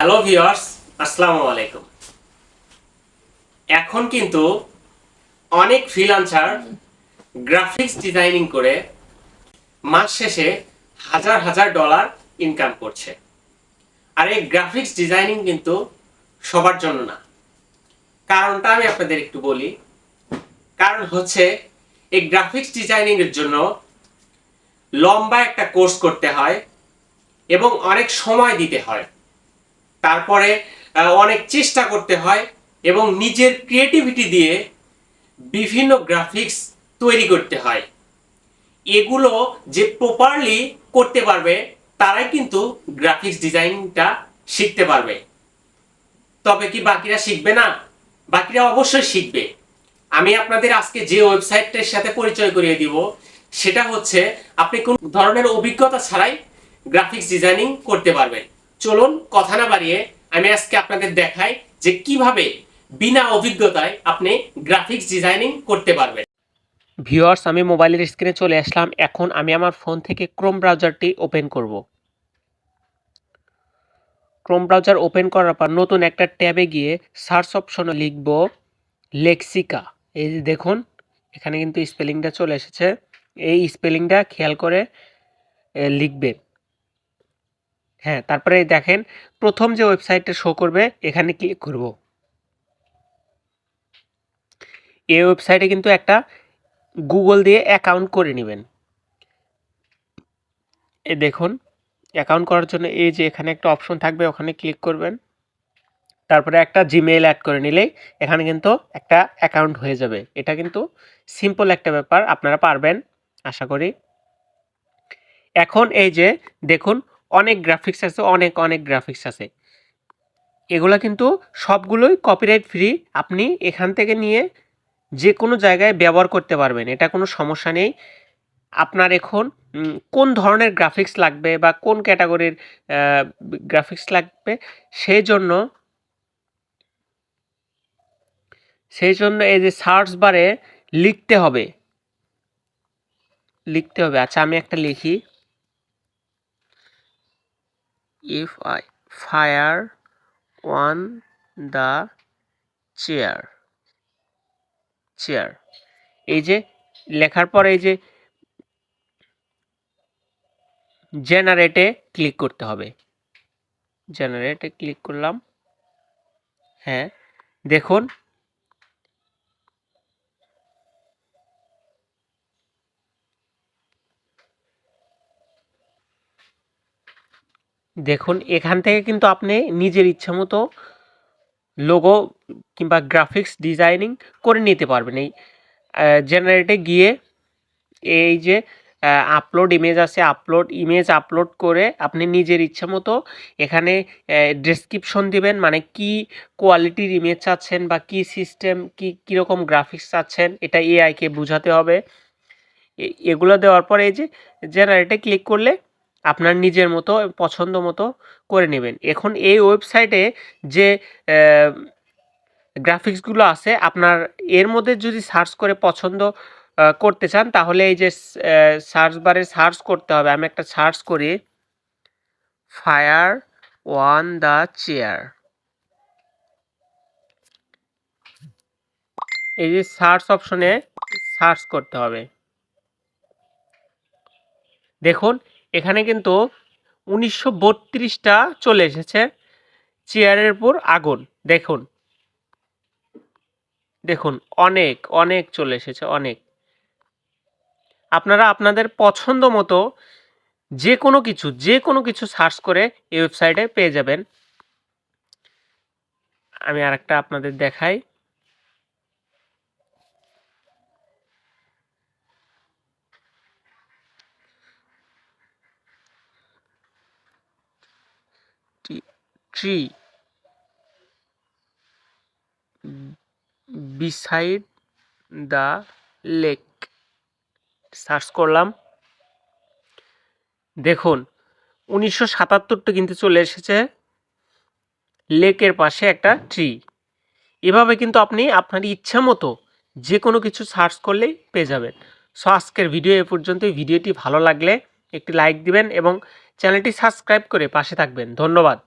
Hello viewers, আসসালামু আলাইকুম। এখন কিন্তু অনেক ফ্রিল্যান্সার গ্রাফিক্স ডিজাইনিং করে মাস শেষে হাজার হাজার ডলার ইনকাম করছে। আর এই গ্রাফিক্স ডিজাইনিং কিন্তু সবার জন্য না। কারণটা আমি আপনাদের একটু বলি। কারণ হচ্ছে এই গ্রাফিক্স ডিজাইনিং এর জন্য লম্বা একটা কোর্স করতে হয় এবং অনেক সময় দিতে হয়। তারপরে অনেক চেষ্টা করতে হয় এবং নিজের ক্রিয়েটিভিটি দিয়ে বিভিন্ন গ্রাফিক্স তৈরি করতে হয়। এগুলো যে প্রপারলি করতে পারবে তারাই কিন্তু গ্রাফিক্স ডিজাইনিংটা শিখতে পারবে। তবে কি বাকিরা শিখবে না? বাকিরা অবশ্যই শিখবে। আমি আপনাদের আজকে যে ওয়েবসাইটটার সাথে পরিচয় করিয়ে দিব সেটা হচ্ছে আপনি কোন ধরনের অভিজ্ঞতা ছাড়াই গ্রাফিক্স ডিজাইনিং করতে পারবেন। চলুন কথা না বাড়িয়ে আমি আজকে আপনাদের দেখাই যে কিভাবে বিনা অভিজ্ঞতায় আপনি গ্রাফিক্স ডিজাইনিং করতে পারবেন। ভিউয়ার্স, আমি মোবাইলের স্ক্রিনে চলে আসলাম। এখন আমি আমার ফোন থেকে ক্রোম ব্রাউজারটি ওপেন করব। ক্রোম ব্রাউজার ওপেন করার পর নতুন একটা ট্যাবে গিয়ে সার্চ অপশনে লিখব লেক্সিকা। এই যে দেখুন এখানে কিন্তু স্পেলিংটা চলে এসেছে। এই স্পেলিংটা খেয়াল করে লিখবেন। হ্যাঁ, তারপরে দেখেন প্রথম যে ওয়েবসাইটটা শো করবে এখানে ক্লিক করব। এই ওয়েবসাইটে কিন্তু একটা গুগল দিয়ে অ্যাকাউন্ট করে নেবেন। এই দেখুন অ্যাকাউন্ট করার জন্য এই যে এখানে একটা অপশন থাকবে, ওখানে ক্লিক করবেন। তারপরে একটা জিমেইল অ্যাড করে নিলেই এখানে কিন্তু একটা অ্যাকাউন্ট হয়ে যাবে। এটা কিন্তু সিম্পল একটা ব্যাপার, আপনারা পারবেন আশা করি। এখন এই যে দেখুন অনেক গ্রাফিক্স আছে, অনেক গ্রাফিক্স আছে। এগুলো কিন্তু সবগুলোই কপিরাইট ফ্রি। আপনি এখান থেকে নিয়ে যে কোনো জায়গায় ব্যবহার করতে পারবেন, এটা কোনো সমস্যা নেই। আপনার এখন কোন ধরনের গ্রাফিক্স লাগবে বা কোন ক্যাটাগরির গ্রাফিক্স লাগবে সেই জন্য এই যে সার্চ বারে লিখতে হবে। আচ্ছা আমি একটা লিখি, if I fire one the chair. এই যে লেখার পর এই যে জেনারেটে ক্লিক করতে হবে। জেনারেটে ক্লিক করলাম। হ্যাঁ দেখুন এখান থেকে কিন্তু আপনি নিজের ইচ্ছা মতো লোগো কিংবা গ্রাফিক্স ডিজাইনিং করে নিতে পারবেন। এই জেনারেটে গিয়ে এই যে আপলোড ইমেজ আছে, ইমেজ আপলোড করে আপনি নিজের ইচ্ছা মতো এখানে ডেসক্রিপশন দিবেন, মানে কি কোয়ালিটির ইমেজ চাচ্ছেন বা কি সিস্টেম কীরকম গ্রাফিক্স চাচ্ছেন, এটা এআইকে বোঝাতে হবে। এগুলো দেওয়ার পরে এই যে জেনারেটে ক্লিক করলে আপনার নিজের মতো পছন্দ মতো করে নেবেন। এখন এই ওয়েবসাইটে যে গ্রাফিক্সগুলো আছে আপনার এর মধ্যে যদি সার্চ করে পছন্দ করতে চান তাহলে এই যে সার্চ বারে সার্চ করতে হবে। আমি একটা সার্চ করি, ফায়ার ওয়ান দ্য চেয়ার। এই যে সার্চ অপশনে সার্চ করতে হবে। দেখুন এখানে কিন্তু 1932টা চলে এসেছে, চেয়ারের উপর আগুন। দেখুন অনেক চলে এসেছে, অনেক। আপনারা আপনাদের পছন্দ মতো যে কোনো কিছু সার্চ করে এই ওয়েবসাইটে পেয়ে যাবেন। আমি আরেকটা আপনাদের দেখাই, tree beside the lake search করলাম। দেখুন 1977টা কিন্তু চলে এসেছে, লেকের পাশে একটা ট্রি। এভাবে কিন্তু আপনি আপনার ইচ্ছা মতো যে কোনো কিছু সার্চ করলেই পেয়ে যাবেন। সো আজকের ভিডিও এ পর্যন্তই। ভিডিওটি ভালো লাগলে একটি লাইক দিবেন এবং চ্যানেলটি সাবস্ক্রাইব করে পাশে থাকবেন। ধন্যবাদ।